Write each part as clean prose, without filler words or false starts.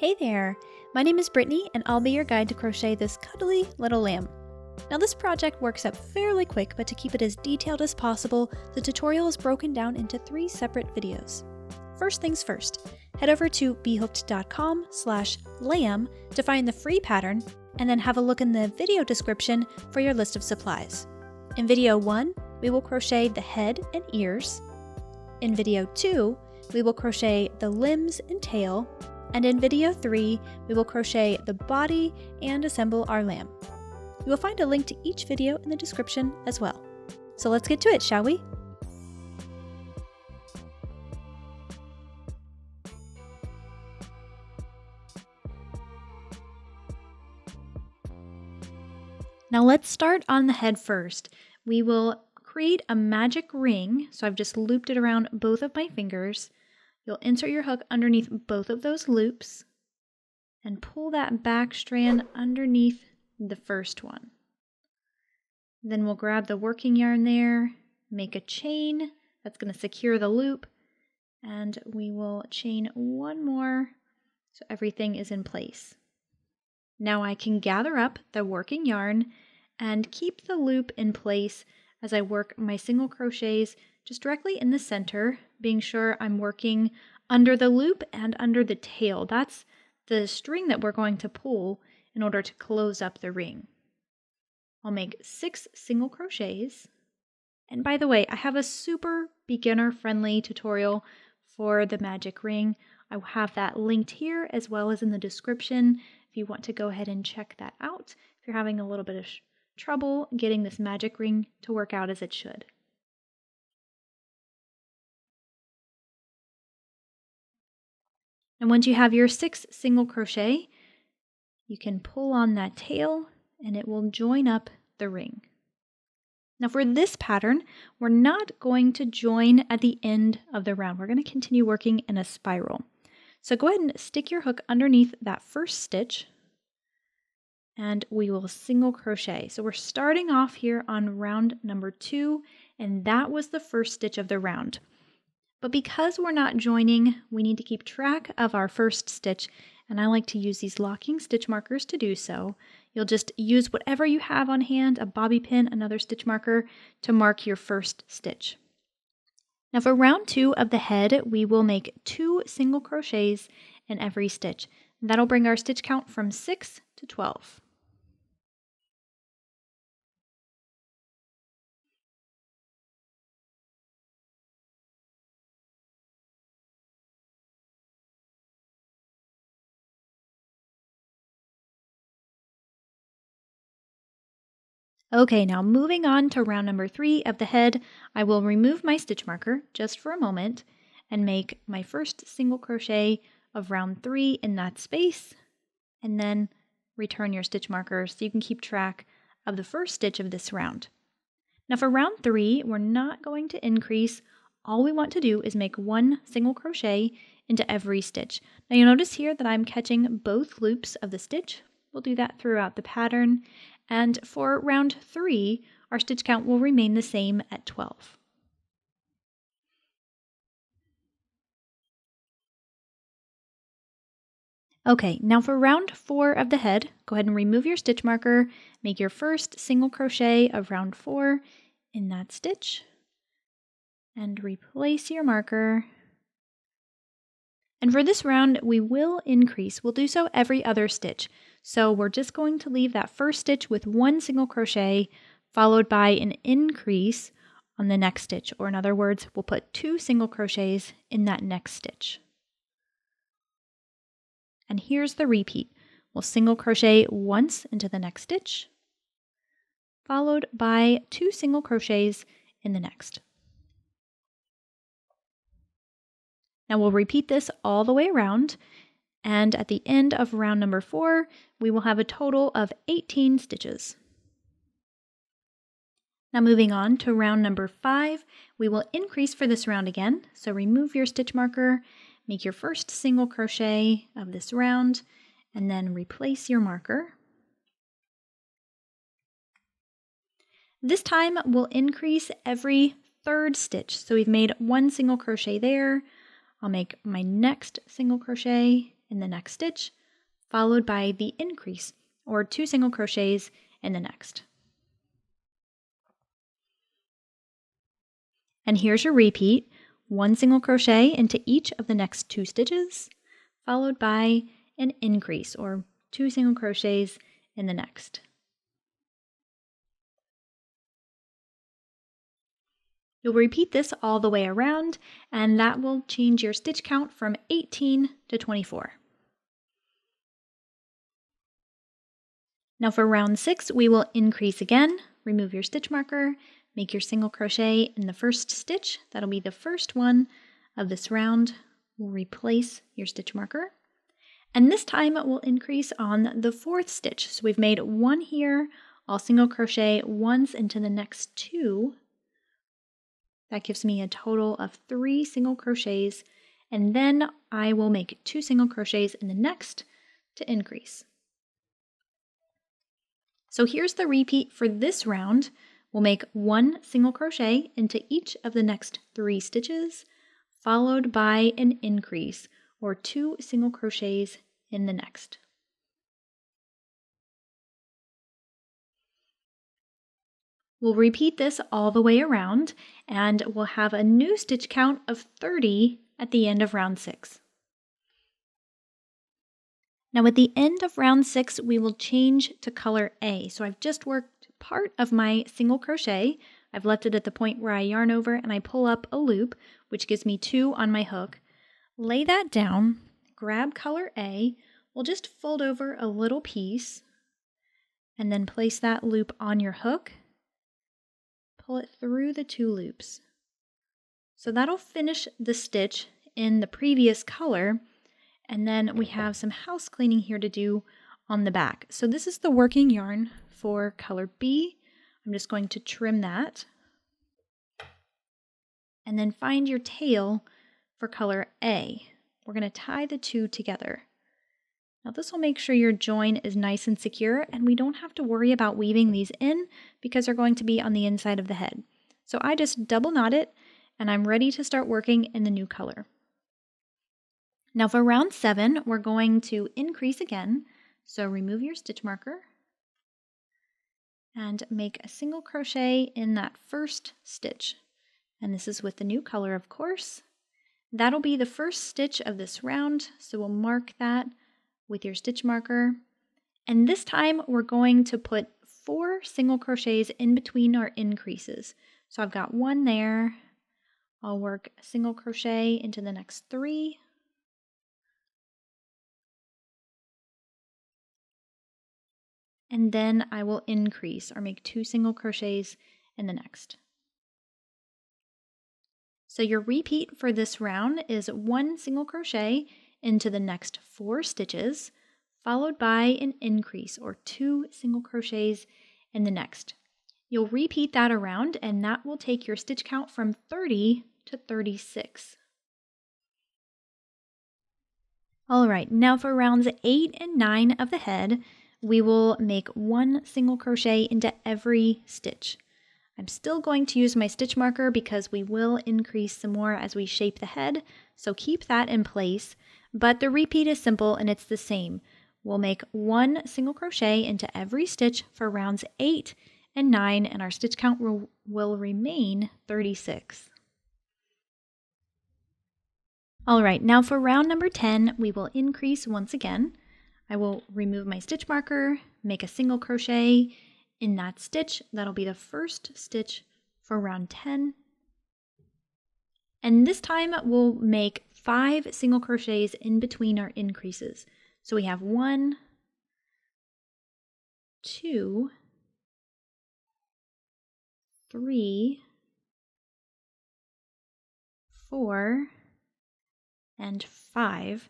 Hey there! My name is Brittany and I'll be your guide to crochet this cuddly little lamb. Now this project works up fairly quick, but to keep it as detailed as possible, the tutorial is broken down into 3 separate videos. First things first, head over to bhooked.com/lamb to find the free pattern, and then have a look in the video description for your list of supplies. In video 1, we will crochet the head and ears. In video 2, we will crochet the limbs and tail. And in video 3, we will crochet the body and assemble our lamb. You will find a link to each video in the description as well. So let's get to it, shall we? Now let's start on the head first. We will create a magic ring, so I've just looped it around both of my fingers. You'll insert your hook underneath both of those loops and pull that back strand underneath the first one. Then we'll grab the working yarn there, make a chain that's going to secure the loop, and we will chain one more so everything is in place. Now I can gather up the working yarn and keep the loop in place as I work my single crochets just directly in the center, being sure I'm working under the loop and under the tail. That's the string that we're going to pull in order to close up the ring. I'll make 6 single crochets. And by the way, I have a super beginner-friendly tutorial for the magic ring. I will have that linked here as well as in the description if you want to go ahead and check that out if you're having a little bit of trouble getting this magic ring to work out as it should. And once you have your 6 single crochet, you can pull on that tail and it will join up the ring. Now for this pattern, we're not going to join at the end of the round. We're going to continue working in a spiral. So go ahead and stick your hook underneath that first stitch and we will single crochet. So we're starting off here on round number 2, and that was the first stitch of the round. But because we're not joining, we need to keep track of our first stitch, and I like to use these locking stitch markers to do so. You'll just use whatever you have on hand, a bobby pin, another stitch marker, to mark your first stitch. Now for round 2 of the head, we will make 2 single crochets in every stitch. That'll bring our stitch count from 6 to 12. Okay, now moving on to round number 3 of the head, I will remove my stitch marker just for a moment and make my first single crochet of round 3 in that space, and then return your stitch marker so you can keep track of the first stitch of this round. Now for round 3, we're not going to increase. All we want to do is make 1 single crochet into every stitch. Now you'll notice here that I'm catching both loops of the stitch. We'll do that throughout the pattern. And for round 3, our stitch count will remain the same at 12. Okay, now for round 4 of the head, go ahead and remove your stitch marker, make your first single crochet of round 4 in that stitch, and replace your marker. And for this round, we will increase. We'll do so every other stitch. So we're just going to leave that first stitch with 1 single crochet, followed by an increase on the next stitch. Or in other words, we'll put 2 single crochets in that next stitch. And here's the repeat. We'll single crochet once into the next stitch, followed by 2 single crochets in the next. Now we'll repeat this all the way around, and at the end of round number 4, we will have a total of 18 stitches. Now moving on to round number 5, we will increase for this round again. So remove your stitch marker, make your first single crochet of this round, and then replace your marker. This time we'll increase every 3rd stitch. So we've made 1 single crochet there. I'll make my next single crochet in the next stitch, followed by the increase, or 2 single crochets in the next. And here's your repeat: 1 single crochet into each of the next 2 stitches, followed by an increase, or 2 single crochets in the next. You'll repeat this all the way around, and that will change your stitch count from 18 to 24. Now for round 6, we will increase again. Remove your stitch marker, make your single crochet in the first stitch. That'll be the first one of this round. We'll replace your stitch marker. And this time we'll increase on the 4th stitch. So we've made 1 here, I'll single crochet once into the next 2. That gives me a total of 3 single crochets, and then I will make 2 single crochets in the next to increase. So here's the repeat for this round. We'll make 1 single crochet into each of the next 3 stitches, followed by an increase, or 2 single crochets in the next. We'll repeat this all the way around, and we'll have a new stitch count of 30 at the end of round 6. Now at the end of round 6, we will change to color A. So I've just worked part of my single crochet. I've left it at the point where I yarn over and I pull up a loop, which gives me 2 on my hook. Lay that down, grab color A. We'll just fold over a little piece and then place that loop on your hook. Pull it through the 2 loops. So that'll finish the stitch in the previous color, and then we have some house cleaning here to do on the back. So this is the working yarn for color B. I'm just going to trim that. And then find your tail for color A. We're going to tie the 2 together. Now this will make sure your join is nice and secure, and we don't have to worry about weaving these in because they're going to be on the inside of the head. So I just double knot it, and I'm ready to start working in the new color. Now for round 7, we're going to increase again. So remove your stitch marker and make a single crochet in that first stitch. And this is with the new color, of course. That'll be the first stitch of this round, so we'll mark that with your stitch marker. And this time we're going to put 4 single crochets in between our increases. So I've got 1 there. I'll work a single crochet into the next 3. And then I will increase or make 2 single crochets in the next. So your repeat for this round is 1 single crochet into the next 4 stitches, followed by an increase or 2 single crochets in the next. You'll repeat that around, and that will take your stitch count from 30 to 36. All right, now for rounds 8 and 9 of the head, we will make 1 single crochet into every stitch. I'm still going to use my stitch marker because we will increase some more as we shape the head, so keep that in place. But the repeat is simple and it's the same. We'll make 1 single crochet into every stitch for rounds 8 and 9, and our stitch count will remain 36. All right, now for round number 10, we will increase once again. I will remove my stitch marker, make a single crochet in that stitch. That'll be the first stitch for round 10. And this time we'll make 5 single crochets in between our increases. So we have 1, 2, 3, 4, and 5.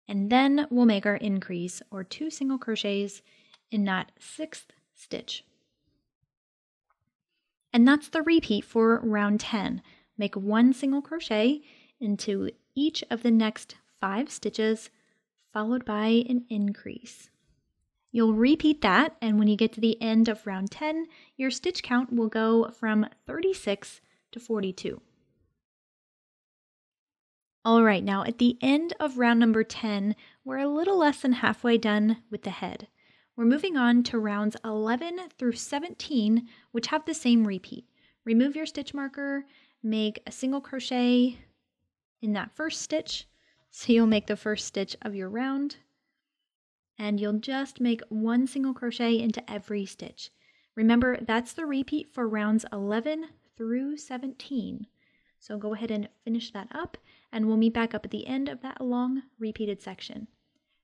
And then we'll make our increase or 2 single crochets in that 6th stitch. And that's the repeat for round 10. Make 1 single crochet into each of the next 5 stitches, followed by an increase. You'll repeat that, and when you get to the end of round 10, your stitch count will go from 36 to 42. All right, now at the end of round number 10, we're a little less than halfway done with the head. We're moving on to rounds 11 through 17, which have the same repeat. Remove your stitch marker, make a single crochet in that first stitch. So you'll make the first stitch of your round, and you'll just make one single crochet into every stitch. Remember, that's the repeat for rounds 11 through 17. So go ahead and finish that up, and we'll meet back up at the end of that long repeated section.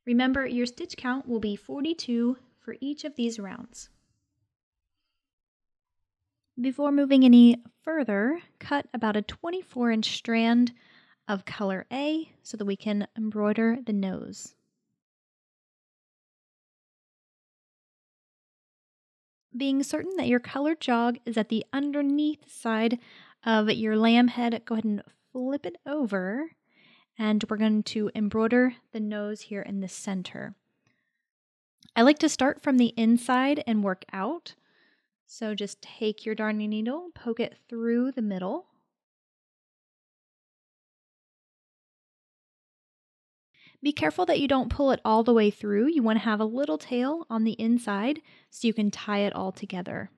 Remember, your stitch count will be 42 for each of these rounds. Before moving any further, cut about a 24-inch strand of color A so that we can embroider the nose. Being certain that your colored jog is at the underneath side of your lamb head, go ahead and flip it over, and we're going to embroider the nose here in the center. I like to start from the inside and work out. So just take your darning needle, poke it through the middle. Be careful that you don't pull it all the way through. You want to have a little tail on the inside so you can tie it all together.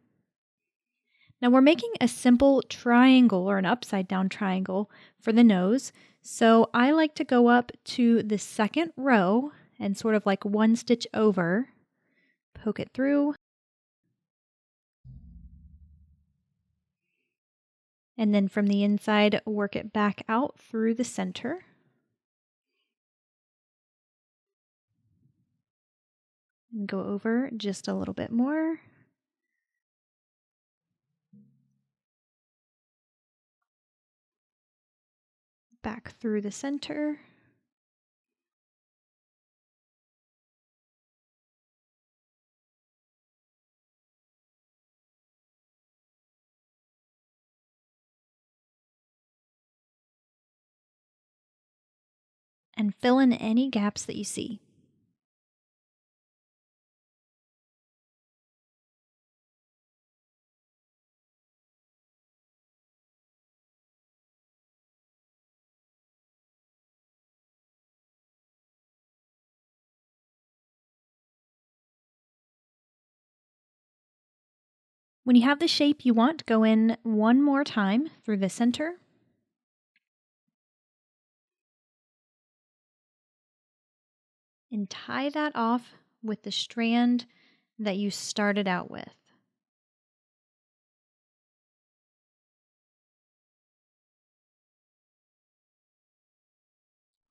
Now we're making a simple triangle or an upside down triangle for the nose. So I like to go up to the second row and sort of like one stitch over, poke it through, and then from the inside work it back out through the center. And go over just a little bit more. Back through the center. And fill in any gaps that you see. When you have the shape you want, go in one more time through the center. And tie that off with the strand that you started out with.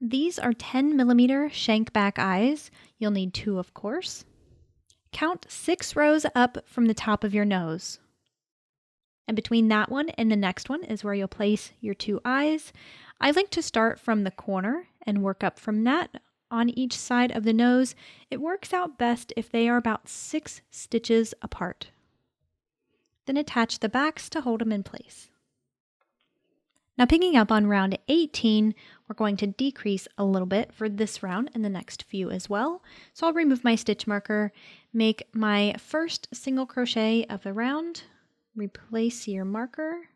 These are 10mm shank back eyes. You'll need 2, of course. Count 6 rows up from the top of your nose. And between that one and the next one is where you'll place your 2 eyes. I like to start from the corner and work up from that on each side of the nose. It works out best if they are about 6 stitches apart. Then attach the backs to hold them in place. Now picking up on round 18, we're going to decrease a little bit for this round and the next few as well. So I'll remove my stitch marker, make my first single crochet of the round, replace your marker,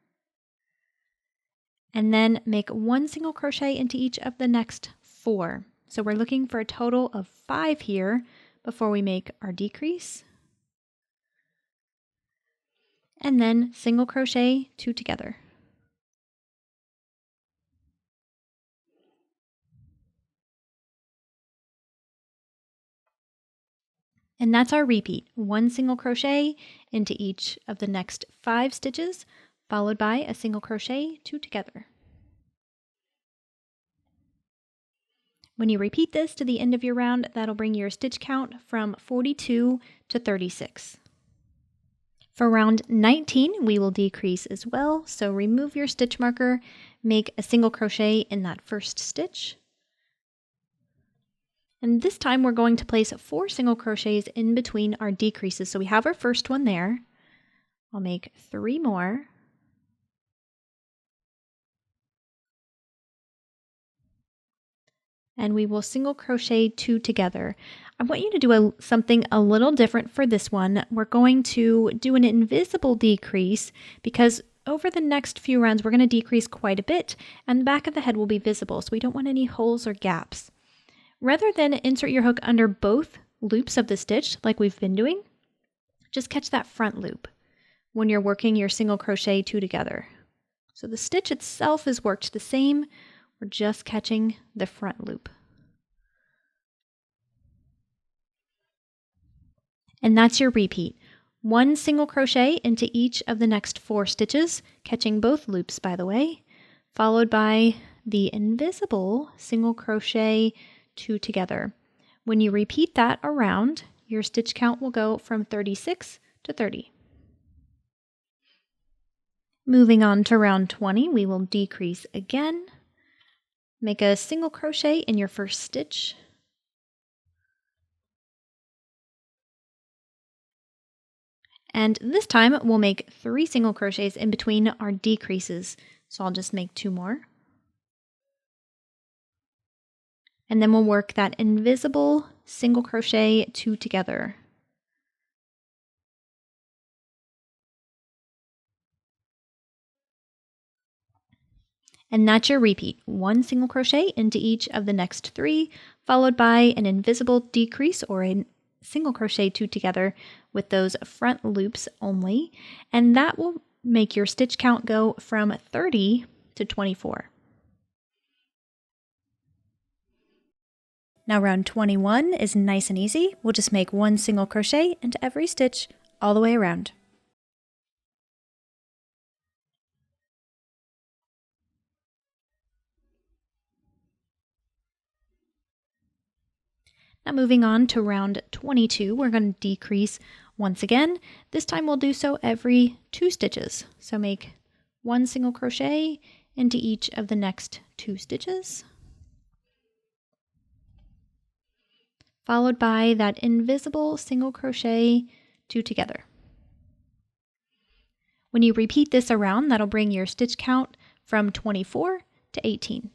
and then make 1 single crochet into each of the next 4. So we're looking for a total of 5 here before we make our decrease. And then single crochet 2 together. And that's our repeat, 1 single crochet into each of the next 5 stitches, followed by a single crochet 2 together. When you repeat this to the end of your round, that'll bring your stitch count from 42 to 36. For round 19, we will decrease as well, so remove your stitch marker, make a single crochet in that first stitch. And this time we're going to place 4 single crochets in between our decreases. So we have our first one there. I'll make 3 more. And we will single crochet 2 together. I want you to do something a little different for this one. We're going to do an invisible decrease because over the next few rounds we're going to decrease quite a bit and the back of the head will be visible, so we don't want any holes or gaps. Rather than insert your hook under both loops of the stitch like we've been doing, just catch that front loop when you're working your single crochet 2 together. So the stitch itself is worked the same, we're just catching the front loop. And that's your repeat. 1 single crochet into each of the next 4 stitches, catching both loops by the way, followed by the invisible single crochet 2 together. When you repeat that around, your stitch count will go from 36 to 30. Moving on to round 20, we will decrease again. Make a single crochet in your first stitch. And this time we'll make 3 single crochets in between our decreases. So I'll just make 2 more. And then we'll work that invisible single crochet 2 together. And that's your repeat. 1 single crochet into each of the next 3, followed by an invisible decrease or a single crochet 2 together with those front loops only. And that will make your stitch count go from 30 to 24. Now round 21 is nice and easy. We'll just make 1 single crochet into every stitch all the way around. Now moving on to round 22, we're going to decrease once again. This time we'll do so every 2 stitches. So make 1 single crochet into each of the next 2 stitches, followed by that invisible single crochet 2 together. When you repeat this around, that'll bring your stitch count from 24 to 18.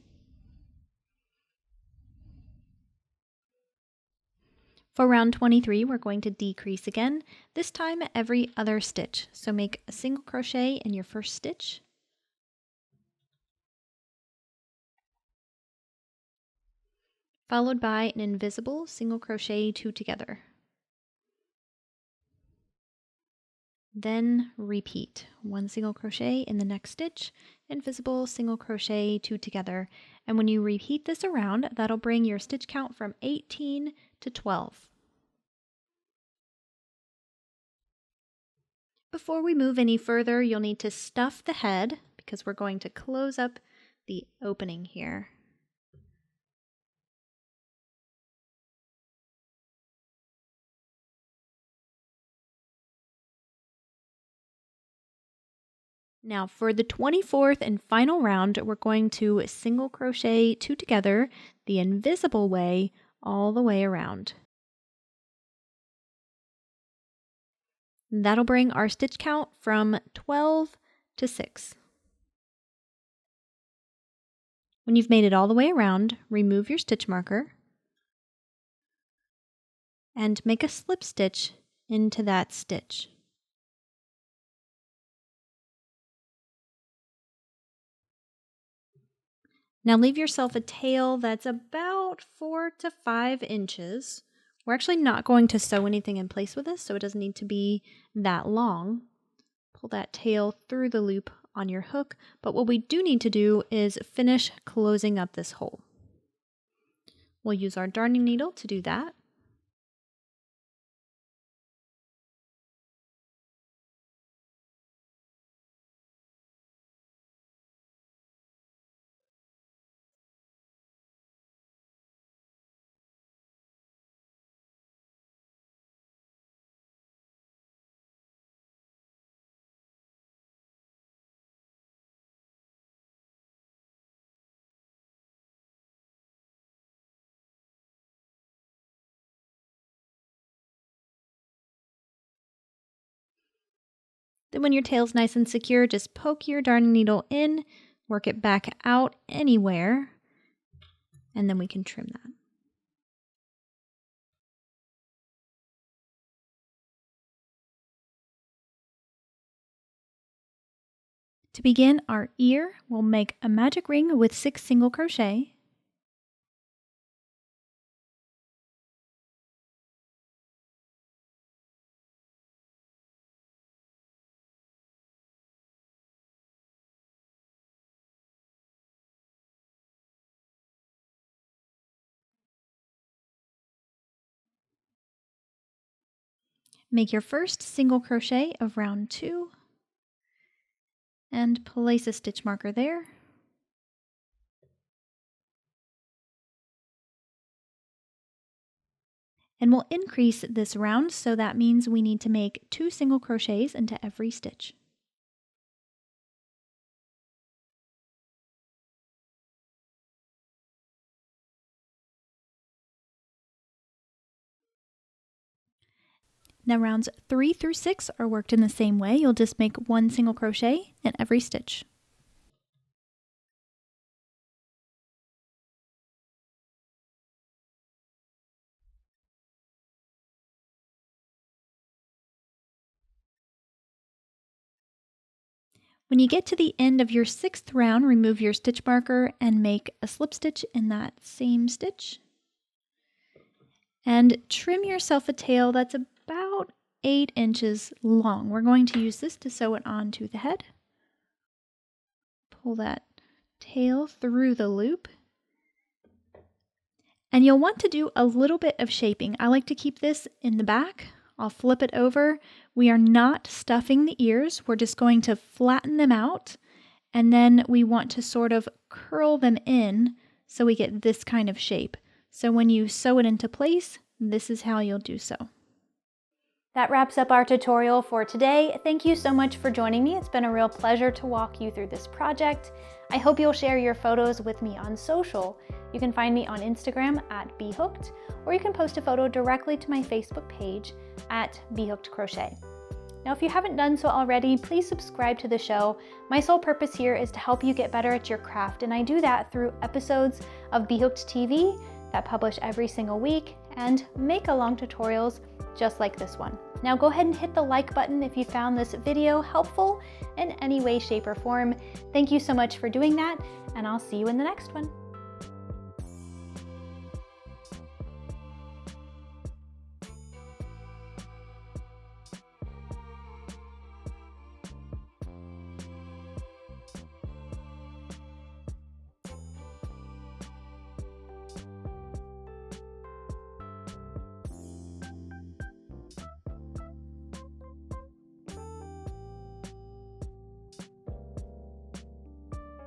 For round 23, we're going to decrease again, this time every other stitch. So make a single crochet in your first stitch, followed by an invisible single crochet 2 together. Then repeat 1 single crochet in the next stitch, invisible single crochet 2 together. And when you repeat this around, that'll bring your stitch count from 18 to 12. Before we move any further, you'll need to stuff the head because we're going to close up the opening here. Now for the 24th and final round, we're going to single crochet 2 together the invisible way all the way around. That'll bring our stitch count from 12 to 6. When you've made it all the way around, remove your stitch marker and make a slip stitch into that stitch. Now leave yourself a tail that's about 4 to 5 inches. We're actually not going to sew anything in place with this, so it doesn't need to be that long. Pull that tail through the loop on your hook, but what we do need to do is finish closing up this hole. We'll use our darning needle to do that. Then when your tail's nice and secure, just poke your darning needle in, work it back out anywhere, and then we can trim that. To begin our ear, we'll make a magic ring with 6 single crochet, Make your first single crochet of round 2 and place a stitch marker there. And we'll increase this round, so that means we need to make 2 single crochets into every stitch. Now rounds 3 through 6 are worked in the same way. You'll just make 1 single crochet in every stitch. When you get to the end of your 6th round, remove your stitch marker and make a slip stitch in that same stitch. And trim yourself a tail that's about 8 inches long. We're going to use this to sew it onto the head. Pull that tail through the loop. And you'll want to do a little bit of shaping. I like to keep this in the back. I'll flip it over. We are not stuffing the ears. We're just going to flatten them out. And then we want to sort of curl them in so we get this kind of shape. So when you sew it into place, this is how you'll do so. That wraps up our tutorial for today. Thank you so much for joining me. It's been a real pleasure to walk you through this project. I hope you'll share your photos with me on social. You can find me on Instagram at B.Hooked, or you can post a photo directly to my Facebook page at B.Hooked Crochet. Now, if you haven't done so already, please subscribe to the show. My sole purpose here is to help you get better at your craft, and I do that through episodes of B.Hooked TV that publish every single week and make-along tutorials just like this one. Now go ahead and hit the like button if you found this video helpful in any way, shape, or form. Thank you so much for doing that, and I'll see you in the next one.